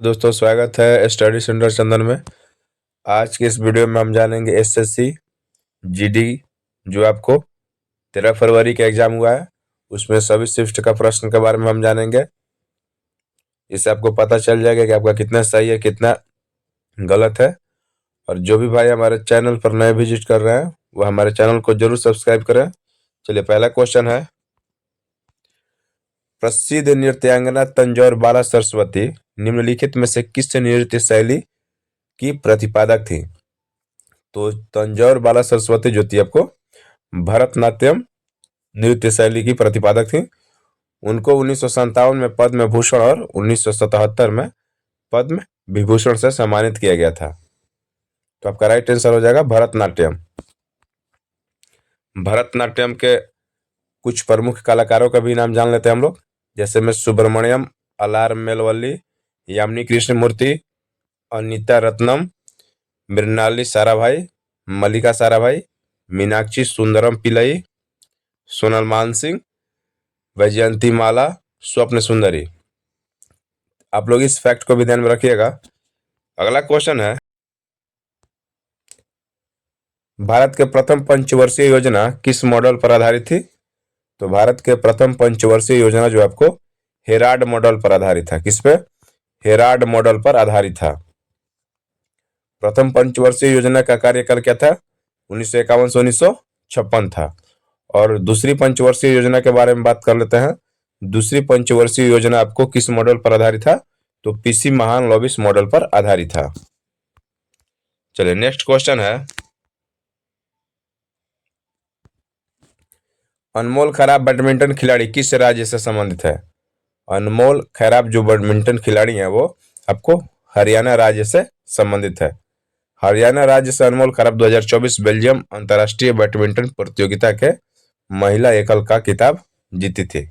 दोस्तों स्वागत है स्टडी सेंटर चंदन में। आज के इस वीडियो में हम जानेंगे एसएससी जीडी जो आपको 13 फरवरी का एग्जाम हुआ है, उसमें सभी शिफ्ट का प्रश्न के बारे में हम जानेंगे। इससे आपको पता चल जाएगा कि आपका कितना सही है कितना गलत है। और जो भी भाई हमारे चैनल पर नए विजिट कर रहे हैं वो हमारे चैनल को जरूर सब्सक्राइब करें। चलिए, पहला क्वेश्चन है, प्रसिद्ध नृत्यांगना तंजौर बाला सरस्वती निम्नलिखित में से किस नृत्य शैली की प्रतिपादक थी? तो तंजौर बाला सरस्वती जो थी आपको भरतनाट्यम नृत्य शैली की प्रतिपादक थी। उनको 1957 में पद्म भूषण और 1977 में पद्म विभूषण से सम्मानित किया गया था। तो आपका राइट आंसर हो जाएगा भरतनाट्यम। भरतनाट्यम के कुछ प्रमुख कलाकारों का भी नाम जान लेते हैं हम लोग, जैसे में सुब्रमण्यम, अलार मेलवल्ली, यामिनी कृष्णमूर्ति, अनीता रत्नम, मृणाली साराभाई, मल्लिका साराभाई, मीनाक्षी सुंदरम पिल्लई, सोनल मानसिंह, वैजयंती माला, स्वप्न सुंदरी। आप लोग इस फैक्ट को भी ध्यान में रखिएगा। अगला क्वेश्चन है, भारत के प्रथम पंचवर्षीय योजना किस मॉडल पर आधारित थी? तो भारत के प्रथम पंचवर्षीय योजना जो आपको हेराल्ड मॉडल पर आधारित था। किस पे? हेराल्ड मॉडल पर आधारित था। प्रथम पंचवर्षीय योजना का कार्यकाल क्या था? 1951 से 1956 था। और दूसरी पंचवर्षीय योजना के बारे में बात कर लेते हैं। दूसरी पंचवर्षीय योजना आपको किस मॉडल पर आधारित था? तो पीसी महालनोबिस मॉडल पर आधारित था। चलिए, नेक्स्ट क्वेश्चन है, अनमोल खराब बैडमिंटन खिलाड़ी किस राज्य से संबंधित है? अनमोल खैराब जो बैडमिंटन खिलाड़ी हैं वो आपको हरियाणा राज्य से संबंधित है। हरियाणा राज्य से अनमोल खैराब 2024 बेल्जियम अंतर्राष्ट्रीय बैडमिंटन प्रतियोगिता के महिला एकल का खिताब जीती थी।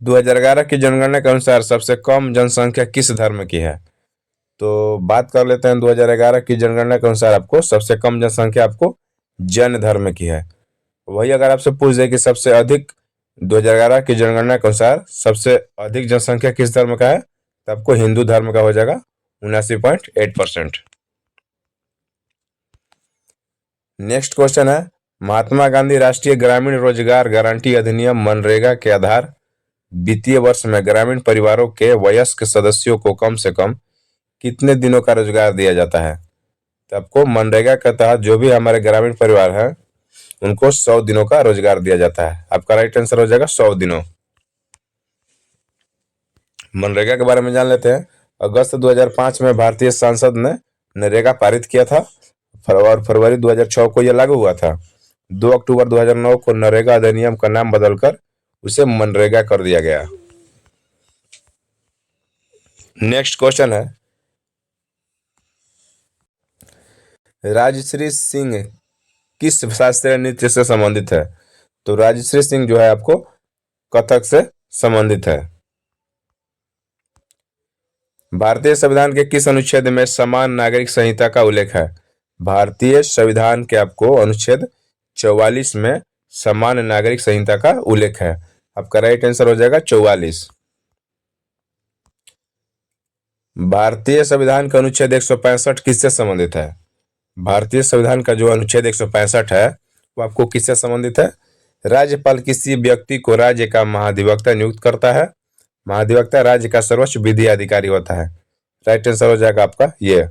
2011 की जनगणना के अनुसार सबसे कम जनसंख्या किस धर्म की है? तो बात कर लेते हैं 2011 की जनगणना के अनुसार आपको सबसे कम जनसंख्या आपको जैन धर्म की है। वही अगर आपसे पूछ दे कि सबसे अधिक 2011 की जनगणना के अनुसार सबसे अधिक जनसंख्या किस धर्म का है, तो आपको हिंदू धर्म का हो जाएगा 79.8%। नेक्स्ट क्वेश्चन है, महात्मा गांधी राष्ट्रीय ग्रामीण रोजगार गारंटी अधिनियम मनरेगा के आधार वित्तीय वर्ष में ग्रामीण परिवारों के वयस्क सदस्यों को कम से कम कितने दिनों का रोजगार दिया जाता है? तो आपको मनरेगा के तहत जो भी हमारे ग्रामीण परिवार हैं उनको 100 दिनों का रोजगार दिया जाता है। आपका राइट आंसर हो जाएगा 100 दिनों। मनरेगा के बारे में जान लेते हैं। अगस्त 2005 में भारतीय संसद ने नरेगा पारित किया था और फरवरी 2006 को यह लागू हुआ था। 2 अक्टूबर 2009 को नरेगा अधिनियम का नाम बदलकर उसे मनरेगा कर दिया गया। नेक्स्ट क्वेश्चन है, राजश्री सिंह किस शास्त्रीय नृत्य से संबंधित है? तो राजश्री सिंह जो है आपको कथक से संबंधित है। भारतीय संविधान के किस अनुच्छेद में समान नागरिक संहिता का उल्लेख है? भारतीय संविधान के आपको अनुच्छेद 44 में समान नागरिक संहिता का उल्लेख है। आपका राइट आंसर हो जाएगा 44। भारतीय संविधान का अनुच्छेद 165 किससे संबंधित है? भारतीय संविधान का जो अनुच्छेद 165 है वो आपको किससे संबंधित है? राज्यपाल किसी व्यक्ति को राज्य का महाधिवक्ता नियुक्त करता है। महाधिवक्ता राज्य का सर्वोच्च विधि अधिकारी होता है। राइट आंसर हो जाएगा आपका ये।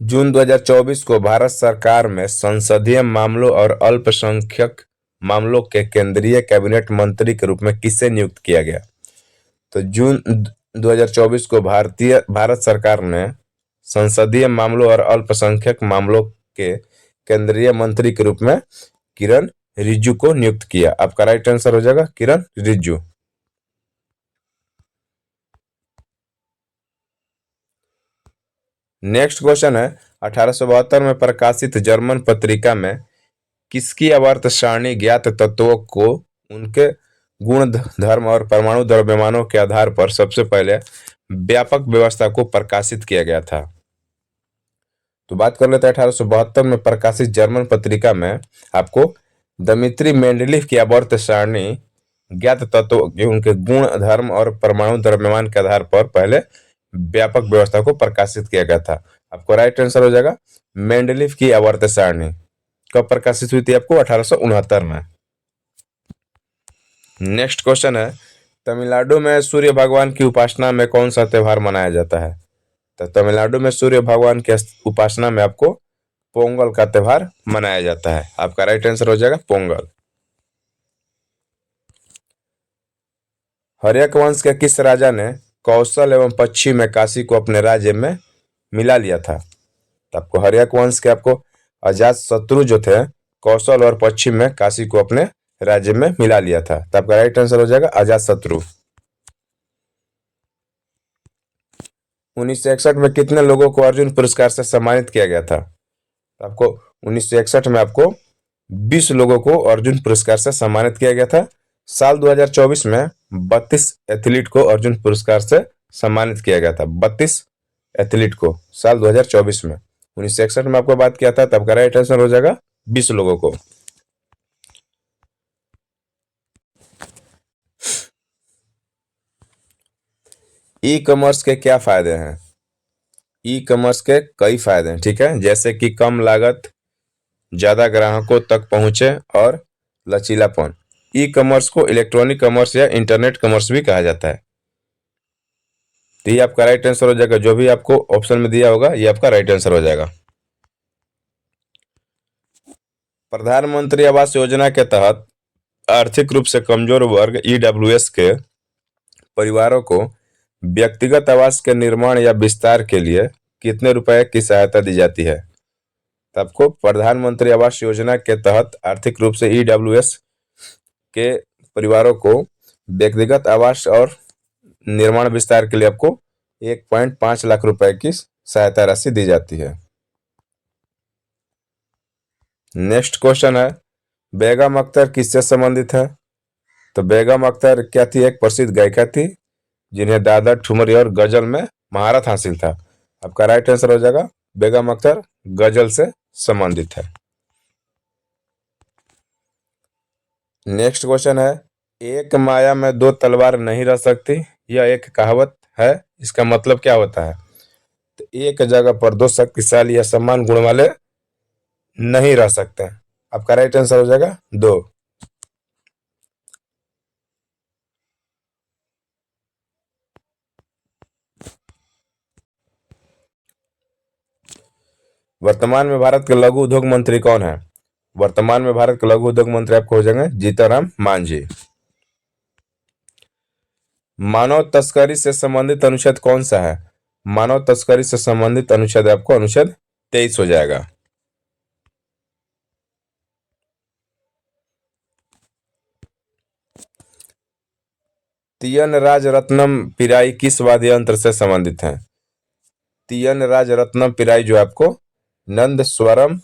जून 2024 को भारत सरकार में संसदीय मामलों और अल्पसंख्यक मामलों के केंद्रीय कैबिनेट मंत्री के रूप में किसे नियुक्त किया गया? तो जून 2024 को भारत सरकार ने संसदीय मामलों और अल्पसंख्यक मामलों के केंद्रीय मंत्री के रूप में किरण रिजिजू को नियुक्त किया। आपका राइट आंसर हो जाएगा किरण रिजिजू। नेक्स्ट क्वेश्चन है, 1872 में प्रकाशित जर्मन पत्रिका में किसकी आवर्त सारणी ज्ञात तत्वों को उनके गुण धर्म और परमाणु द्रव्यमानों के आधार पर सबसे पहले व्यापक व्यवस्था को प्रकाशित किया गया था? तो बात कर लेते हैं 1872 में प्रकाशित जर्मन पत्रिका में आपको दमित्री मेंडलीफ की आवर्त सारणी ज्ञात तत्वों के उनके गुण धर्म और परमाणु द्रव्यमान के आधार पर पहले व्यापक व्यवस्था को प्रकाशित किया गया था। आपको राइट आंसर हो जाएगा मेंडलीफ की आवर्त सारणी कब प्रकाशित हुई थी? आपको 1869 में। नेक्स्ट क्वेश्चन है, तमिलनाडु में सूर्य भगवान की उपासना में कौन सा त्योहार मनाया जाता है? तो तमिलनाडु में सूर्य भगवान की उपासना में आपको पोंगल का त्योहार मनाया जाता है। आपका राइट आंसर हो जाएगा पोंगल। हर्यक वंश के किस राजा ने कौशल एवं पश्चिम में काशी को अपने राज्य में मिला लिया था? तो आपको हर्यक वंश के आपको अजात शत्रु जो थे कौशल और पश्चिम में काशी को अपने राज्य में मिला लिया था। तो आपका राइट आंसर हो जाएगा अजात शत्रु। 1961 में कितने लोगों को अर्जुन पुरस्कार से सम्मानित किया गया था? तो आपको 1961 में आपको 20 लोगों को अर्जुन पुरस्कार से सम्मानित किया गया था। साल 2024 में 32 एथलीट को अर्जुन पुरस्कार से सम्मानित किया गया था। 32 एथलीट को साल 2024 में। 1961 में आपको बात किया था, तब का राइट आंसर हो जाएगा 20 लोगों को। ई कॉमर्स के क्या फायदे हैं? ई कॉमर्स के कई फायदे हैं, ठीक है, जैसे कि कम लागत, ज्यादा ग्राहकों तक पहुंचे और लचीलापन। ई कॉमर्स को इलेक्ट्रॉनिक कॉमर्स या इंटरनेट कॉमर्स भी कहा जाता है। तो ये आपका राइट आंसर हो जाएगा, जो भी आपको ऑप्शन में दिया होगा ये आपका राइट आंसर हो जाएगा। प्रधानमंत्री आवास योजना के तहत आर्थिक रूप से कमजोर वर्ग ईडब्ल्यूएस के परिवारों को व्यक्तिगत आवास के निर्माण या विस्तार के लिए कितने रुपए की सहायता दी जाती है? तो आपको प्रधानमंत्री आवास योजना के तहत आर्थिक रूप से ईडब्ल्यूएस के परिवारों को व्यक्तिगत आवास और निर्माण विस्तार के लिए आपको 1.5 लाख रुपए की सहायता राशि दी जाती है। नेक्स्ट क्वेश्चन है, बेगम अख्तर किससे संबंधित है? तो बेगम अख्तर क्या थी? एक प्रसिद्ध गायिका थी जिन्हें दादर, ठुमरी और गजल में महारत हासिल था। आपका राइट आंसर हो जाएगा बेगम अख्तर गजल से संबंधित है। नेक्स्ट क्वेश्चन है, एक माया में दो तलवार नहीं रह सकती, यह एक कहावत है, इसका मतलब क्या होता है? तो एक जगह पर दो शक्तिशाली या समान गुण वाले नहीं रह सकते। आपका राइट आंसर हो जाएगा दो। वर्तमान में भारत के लघु उद्योग मंत्री कौन है? वर्तमान में भारत के लघु उद्योग मंत्री आपको हो जाएंगे जीतनराम मांझी। मानव तस्करी से संबंधित अनुच्छेद कौन सा है? मानव तस्करी से संबंधित अनुच्छेद आपको अनुच्छेद 23 हो जाएगा। तीयन राज रत्नम पिराई किस वाद्य यंत्र से संबंधित है? तीयन राज रत्नम पिराई जो आपको नंदस्वरम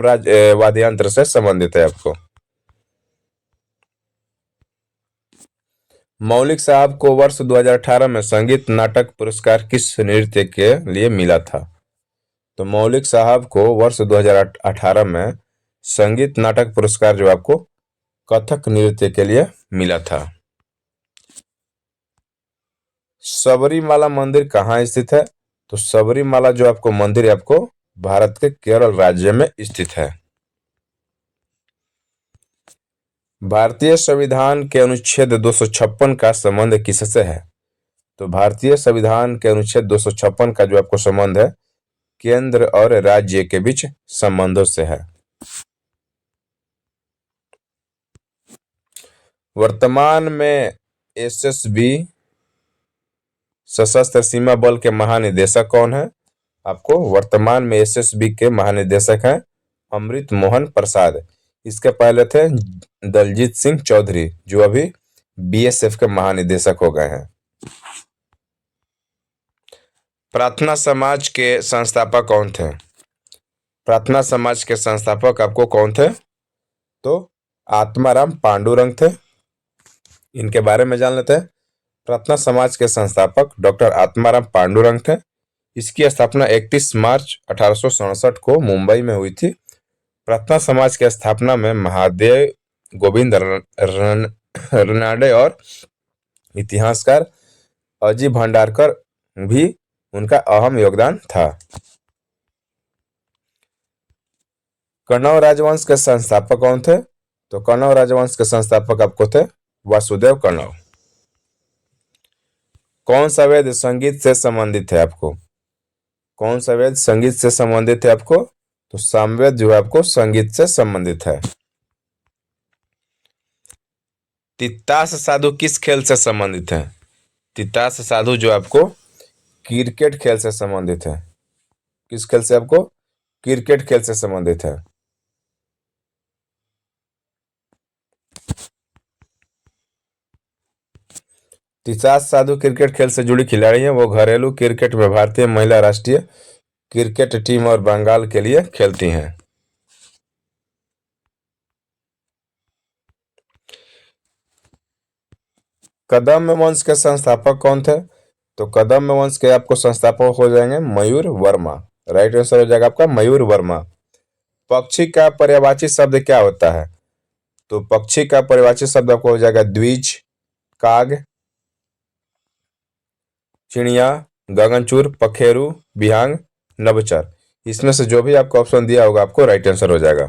राज वाद्य यंत्र से संबंधित है। आपको मौलिक साहब को वर्ष 2018 में संगीत नाटक पुरस्कार किस नृत्य के लिए मिला था? तो मौलिक साहब को वर्ष 2018 में संगीत नाटक पुरस्कार जो आपको कथक नृत्य के लिए मिला था। सबरीमाला मंदिर कहाँ स्थित है? तो सबरीमाला जो आपको मंदिर है आपको भारत के केरल राज्य में स्थित है। भारतीय संविधान के अनुच्छेद 256 का संबंध किससे है? तो भारतीय संविधान के अनुच्छेद 256 का जो आपको संबंध है केंद्र और राज्य के बीच संबंधों से है। वर्तमान में एसएसबी सशस्त्र सीमा बल के महानिदेशक कौन है? आपको वर्तमान में एसएसबी के महानिदेशक हैं अमृत मोहन प्रसाद। इसके पहले थे दलजीत सिंह चौधरी जो अभी बीएसएफ के महानिदेशक हो गए हैं। प्रार्थना समाज के संस्थापक कौन थे? प्रार्थना समाज के संस्थापक आपको कौन थे? तो आत्माराम पांडुरंग थे। इनके बारे में जान लेते हैं। प्रार्थना समाज के संस्थापक डॉक्टर आत्माराम पांडुरंग थे। इसकी स्थापना 31 मार्च 1867 को मुंबई में हुई थी। प्रार्थना समाज की स्थापना में महादेव गोविंद रनाडे और इतिहासकार अजी भंडारकर भी उनका अहम योगदान था। कण्व राजवंश के संस्थापक कौन थे? तो कण्व राजवंश के संस्थापक आपको थे वासुदेव कण्व। कौन सा वेद संगीत से संबंधित है आपको? कौन सा वेद संगीत से संबंधित है आपको? तो सामवेद जो है आपको संगीत से संबंधित है। तितास साधु किस खेल से संबंधित है? तितास साधु जो आपको क्रिकेट खेल से संबंधित है। किस खेल से? आपको क्रिकेट खेल से संबंधित है। तितास साधु क्रिकेट खेल से जुड़ी खिलाड़ी हैं। वो घरेलू क्रिकेट में भारतीय महिला राष्ट्रीय क्रिकेट टीम और बंगाल के लिए खेलती हैं। कदम्ब वंश के संस्थापक कौन थे? तो कदम्ब वंश के आपको संस्थापक हो जाएंगे मयूर वर्मा। राइट आंसर हो जाएगा आपका मयूर वर्मा। पक्षी का पर्यायवाची शब्द क्या होता है? तो पक्षी का पर्यायवाची शब्द आपको हो जाएगा द्विज, काग, चिड़िया, गगनचूर, पखेरु, बिहांग, नभचर। इसमें से जो भी आपको ऑप्शन दिया होगा आपको राइट आंसर हो जाएगा।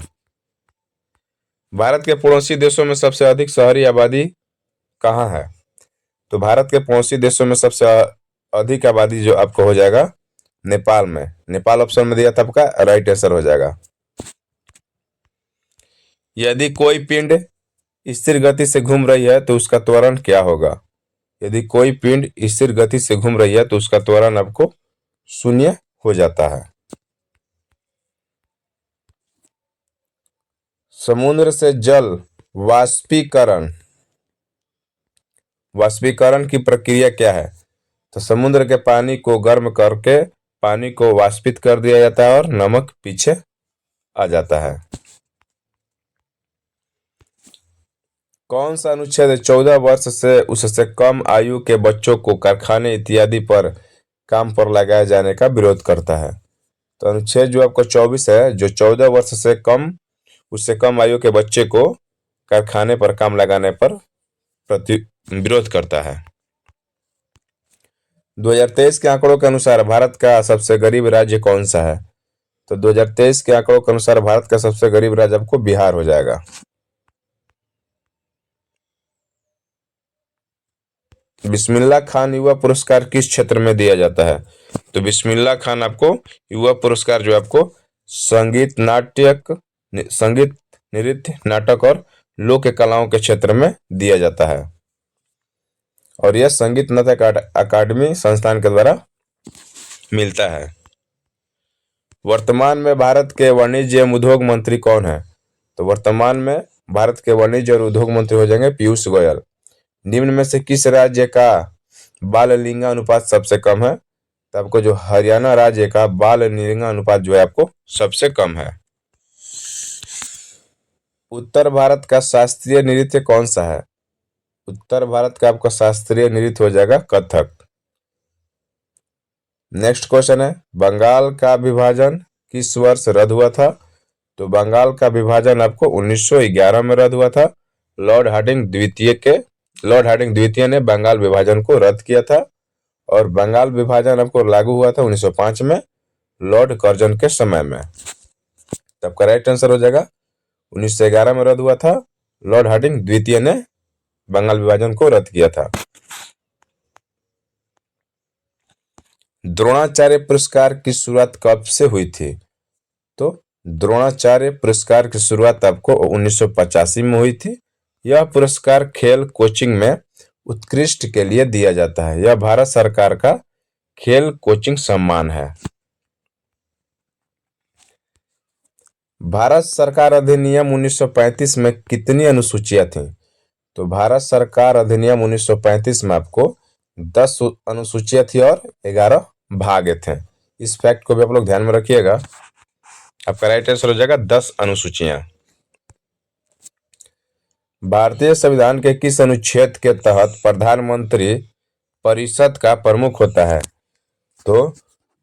भारत के पड़ोसी देशों में सबसे अधिक शहरी आबादी कहाँ है? तो भारत के पड़ोसी देशों में सबसे अधिक आबादी जो आपको हो जाएगा नेपाल में। नेपाल ऑप्शन में दिया था आपका राइट आंसर हो जाएगा। यदि कोई पिंड स्थिर गति से घूम रही है तो उसका त्वरण क्या होगा? यदि कोई पिंड स्थिर गति से घूम रही है तो उसका त्वरण आपको शून्य हो जाता है। समुद्र से जल वाष्पीकरण वाष्पीकरण की प्रक्रिया क्या है? तो समुद्र के पानी को गर्म करके पानी को वाष्पित कर दिया जाता है और नमक पीछे आ जाता है। कौन सा अनुच्छेद 14 वर्ष से उससे कम आयु के बच्चों को कारखाने इत्यादि पर काम पर लगाए जाने का विरोध करता है? तो अनुच्छेद जो आपको 24 है, जो 14 वर्ष से कम उससे कम आयु के बच्चे को कारखाने पर काम लगाने पर विरोध करता है। 2023 के आंकड़ों के अनुसार भारत का सबसे गरीब राज्य कौन सा है? तो 2023 के आंकड़ों के अनुसार भारत का सबसे गरीब राज्य आपको बिहार हो जाएगा। बिस्मिल्लाह खान युवा पुरस्कार किस क्षेत्र में दिया जाता है? तो बिस्मिल्लाह खान आपको युवा पुरस्कार जो आपको संगीत, नृत्य, नाटक और लोक कलाओं के क्षेत्र में दिया जाता है और यह संगीत नाट्य अकादमी संस्थान के द्वारा मिलता है। वर्तमान में भारत के वाणिज्य एवं उद्योग मंत्री कौन है? तो वर्तमान में भारत के वाणिज्य और उद्योग मंत्री हो जाएंगे पीयूष गोयल। निम्न में से किस राज्य का बाल लिंगानुपात सबसे कम है? तो आपको जो हरियाणा राज्य का बाल लिंगानुपात जो है आपको सबसे कम है। उत्तर भारत का शास्त्रीय नृत्य कौन सा है? उत्तर भारत का आपका शास्त्रीय नृत्य हो जाएगा कथक। नेक्स्ट क्वेश्चन है, बंगाल का विभाजन किस वर्ष रद्द हुआ था? तो बंगाल का विभाजन आपको 1911 में रद्द हुआ था। लॉर्ड हार्डिंग द्वितीय ने बंगाल विभाजन को रद्द किया था और बंगाल विभाजन आपको लागू हुआ था 1905 में लॉर्ड कर्जन के समय में। तब का राइट आंसर हो जाएगा 1911 में रद्द हुआ था। लॉर्ड हार्डिंग द्वितीय ने बंगाल विभाजन को रद्द किया था। द्रोणाचार्य पुरस्कार की शुरुआत कब से हुई थी? तो द्रोणाचार्य पुरस्कार की शुरुआत आपको 1985 में हुई थी। यह पुरस्कार खेल कोचिंग में उत्कृष्ट के लिए दिया जाता है। यह भारत सरकार का खेल कोचिंग सम्मान है। भारत सरकार अधिनियम 1935 में कितनी अनुसूचियां थीं? तो भारत सरकार अधिनियम 1935 में आपको 10 अनुसूचियां थी और 11 भाग थे। इस फैक्ट को भी आप लोग ध्यान में रखिएगा। आपका राइट आंसर हो जाएगा 10 अनुसूचियां। भारतीय संविधान के किस अनुच्छेद के तहत प्रधानमंत्री परिषद का प्रमुख होता है? तो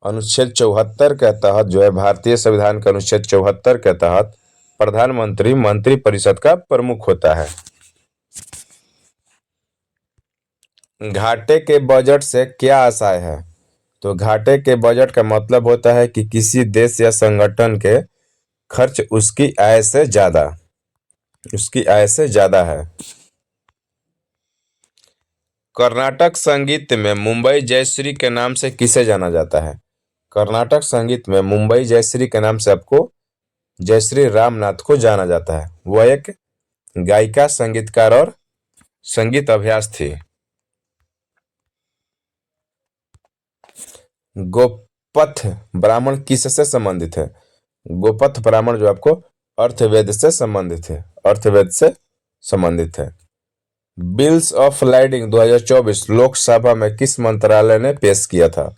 अनुच्छेद 74 के तहत जो है, भारतीय संविधान के अनुच्छेद 74 के तहत प्रधानमंत्री मंत्रिपरिषद का प्रमुख होता है। घाटे के बजट से क्या आशय है? तो घाटे के बजट का मतलब होता है कि किसी देश या संगठन के खर्च उसकी आय से ज्यादा है। कर्नाटक संगीत में मुंबई जयश्री के नाम से किसे जाना जाता है? कर्नाटक संगीत में मुंबई जयश्री के नाम से आपको जयश्री रामनाथ को जाना जाता है। वह एक गायिका, संगीतकार और संगीत अभ्यास थी। गोपथ ब्राह्मण किससे संबंधित है? गोपथ ब्राह्मण जो आपको अर्थवेद से संबंधित है। बिल्स ऑफ लाइडिंग 2024 लोकसभा में किस मंत्रालय ने पेश किया था?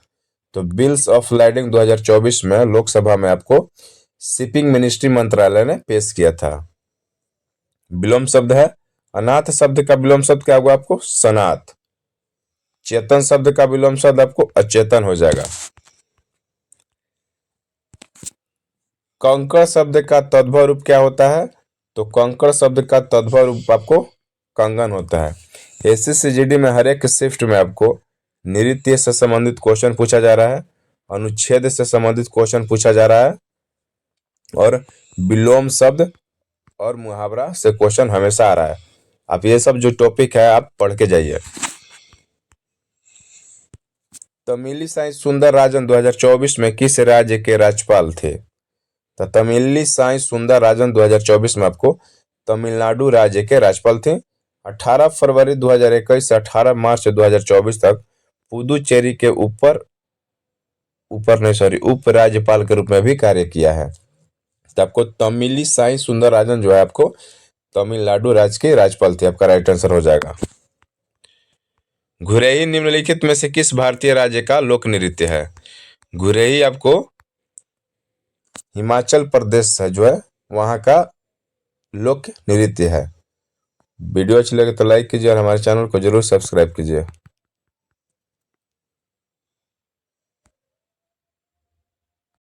तो बिल्स ऑफ लाइडिंग 2024 में लोकसभा में आपको शिपिंग मिनिस्ट्री मंत्रालय ने पेश किया था। विलोम शब्द है, अनाथ शब्द का विलोम शब्द क्या होगा आपको? सनाथ। चेतन शब्द का विलोम शब्द आपको अचेतन हो जाएगा। कंकड़ शब्द का तद्भव रूप क्या होता है? तो कंकड़ शब्द का तद्भव रूप आपको कंगन होता है। एसएससीजीडी में हर एक शिफ्ट में आपको नृत्य से संबंधित क्वेश्चन पूछा जा रहा है, अनुच्छेद से संबंधित क्वेश्चन पूछा जा रहा है, और विलोम शब्द और मुहावरा से क्वेश्चन हमेशा आ रहा है। आप ये सब जो टॉपिक है आप पढ़ के जाइए। तमिली साई सुंदर राजन 2024 में किस राज्य के राज्यपाल थे? तो तमिली साई सुंदर राजन 2024 में आपको तमिलनाडु राज्य के राज्यपाल थे। 18 फरवरी 2021 से 18 मार्च 2024 तक पुदुचेरी के उप राज्यपाल के रूप में भी कार्य किया है। तो आपको तमिली साई सुंदर राजन जो है आपको तमिलनाडु राज्य के राज्यपाल थे। आपका राइट आंसर हो जाएगा। घुरेही निम्नलिखित में से किस भारतीय राज्य का लोक नृत्य है? घुरेही आपको हिमाचल प्रदेश है जो है वहां का लोक नृत्य है। वीडियो अच्छी लगे तो लाइक कीजिए और हमारे चैनल को जरूर सब्सक्राइब कीजिए।